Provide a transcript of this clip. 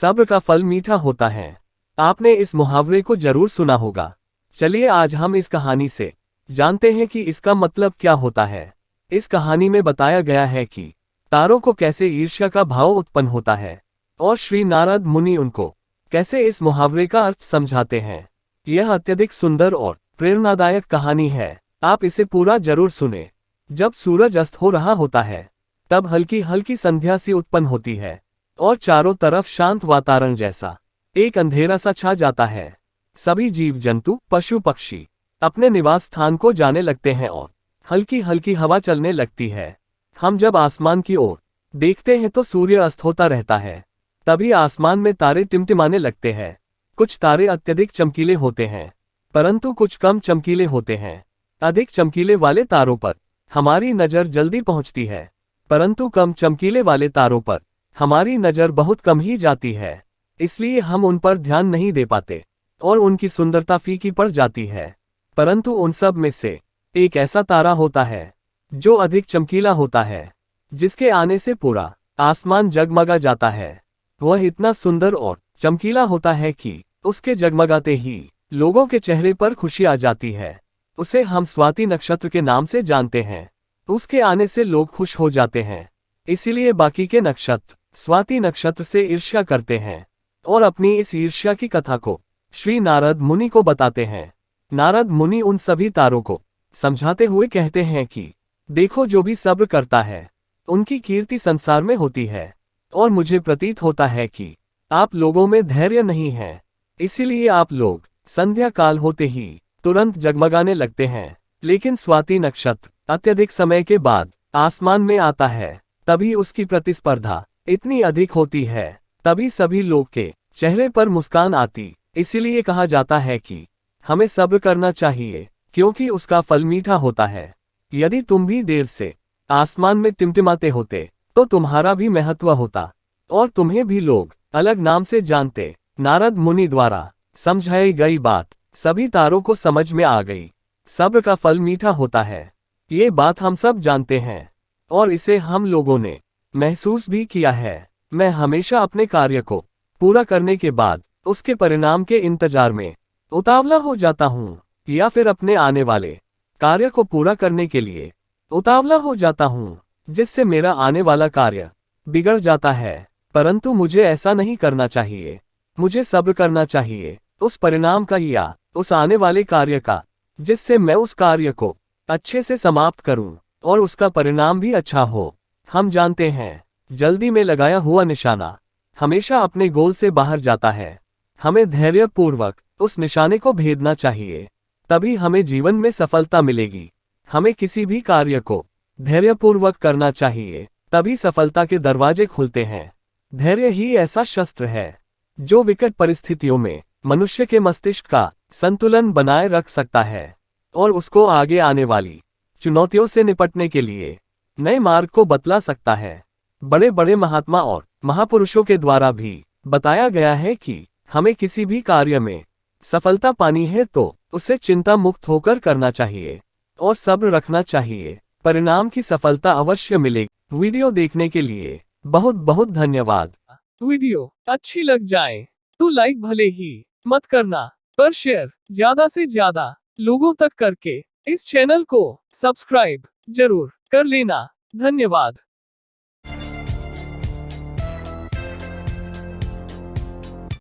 सब्र का फल मीठा होता है। आपने इस मुहावरे को जरूर सुना होगा। चलिए आज हम इस कहानी से जानते हैं कि इसका मतलब क्या होता है। इस कहानी में बताया गया है कि तारों को कैसे ईर्ष्या का भाव उत्पन्न होता है और श्री नारद मुनि उनको कैसे इस मुहावरे का अर्थ समझाते हैं। यह अत्यधिक सुंदर और प्रेरणादायक कहानी है। आप इसे पूरा जरूर सुने। जब सूरज अस्त हो रहा होता है तब हल्की हल्की संध्या सी उत्पन्न होती है और चारों तरफ शांत वातावरण जैसा एक अंधेरा सा छा जाता है। सभी जीव जंतु पशु पक्षी अपने निवास स्थान को जाने लगते हैं और हल्की हल्की हवा चलने लगती है। हम जब आसमान की ओर देखते हैं तो सूर्य अस्त होता रहता है। तभी आसमान में तारे टिमटिमाने लगते हैं। कुछ तारे अत्यधिक चमकीले होते हैं परंतु कुछ कम चमकीले होते हैं। अधिक चमकीले वाले तारों पर हमारी नजर जल्दी पहुंचती है परंतु कम चमकीले वाले तारों पर हमारी नजर बहुत कम ही जाती है। इसलिए हम उन पर ध्यान नहीं दे पाते और उनकी सुंदरता फीकी पड़ जाती है। परंतु उन सब में से एक ऐसा तारा होता है जो अधिक चमकीला होता है, जिसके आने से पूरा आसमान जगमगा जाता है। वह इतना सुंदर और चमकीला होता है कि उसके जगमगाते ही लोगों के चेहरे पर खुशी आ जाती है। उसे हम स्वाति नक्षत्र के नाम से जानते हैं। उसके आने से लोग खुश हो जाते हैं। इसीलिए बाकी के नक्षत्र स्वाति नक्षत्र से ईर्ष्या करते हैं और अपनी इस ईर्ष्या की कथा को श्री नारद मुनि को बताते हैं। नारद मुनि उन सभी तारों को समझाते हुए कहते हैं कि देखो, जो भी सब्र करता है उनकी कीर्ति संसार में होती है और मुझे प्रतीत होता है कि आप लोगों में धैर्य नहीं है। इसीलिए आप लोग संध्या काल होते ही तुरंत जगमगाने लगते हैं। लेकिन स्वाति नक्षत्र अत्यधिक समय के बाद आसमान में आता है, तभी उसकी प्रतिस्पर्धा इतनी अधिक होती है, तभी सभी लोग के चेहरे पर मुस्कान आती। इसीलिए कहा जाता है कि हमें सब्र करना चाहिए क्योंकि उसका फल मीठा होता है। यदि तुम भी देर से आसमान में टिमटिमाते होते तो तुम्हारा भी महत्व होता और तुम्हें भी लोग अलग नाम से जानते। नारद मुनि द्वारा समझाई गई बात सभी तारों को समझ में आ गई। सब्र का फल मीठा होता है, ये बात हम सब जानते हैं और इसे हम लोगों ने महसूस भी किया है। मैं हमेशा अपने कार्य को पूरा करने के बाद उसके परिणाम के इंतजार में उतावला हो जाता हूँ या फिर अपने आने वाले कार्य को पूरा करने के लिए उतावला हो जाता हूँ, जिससे मेरा आने वाला कार्य बिगड़ जाता है। परंतु मुझे ऐसा नहीं करना चाहिए। मुझे सब्र करना चाहिए उस परिणाम का या उस आने वाले कार्य का, जिससे मैं उस कार्य को अच्छे से समाप्त करूं और उसका परिणाम भी अच्छा हो। हम जानते हैं जल्दी में लगाया हुआ निशाना हमेशा अपने गोल से बाहर जाता है। हमें धैर्यपूर्वक उस निशाने को भेदना चाहिए, तभी हमें जीवन में सफलता मिलेगी। हमें किसी भी कार्य को धैर्यपूर्वक करना चाहिए, तभी सफलता के दरवाजे खुलते हैं। धैर्य ही ऐसा शस्त्र है जो विकट परिस्थितियों में मनुष्य के मस्तिष्क का संतुलन बनाए रख सकता है और उसको आगे आने वाली चुनौतियों से निपटने के लिए नए मार्ग को बतला सकता है। बड़े बड़े महात्मा और महापुरुषों के द्वारा भी बताया गया है कि हमें किसी भी कार्य में सफलता पानी है तो उसे चिंता मुक्त होकर करना चाहिए और सब्र रखना चाहिए। परिणाम की सफलता अवश्य मिलेगी। वीडियो देखने के लिए बहुत बहुत धन्यवाद। वीडियो अच्छी लग जाए तो लाइक भले ही मत करना, पर शेयर ज्यादा से ज्यादा लोगों तक करके इस चैनल को सब्सक्राइब जरूर कर लेना। धन्यवाद।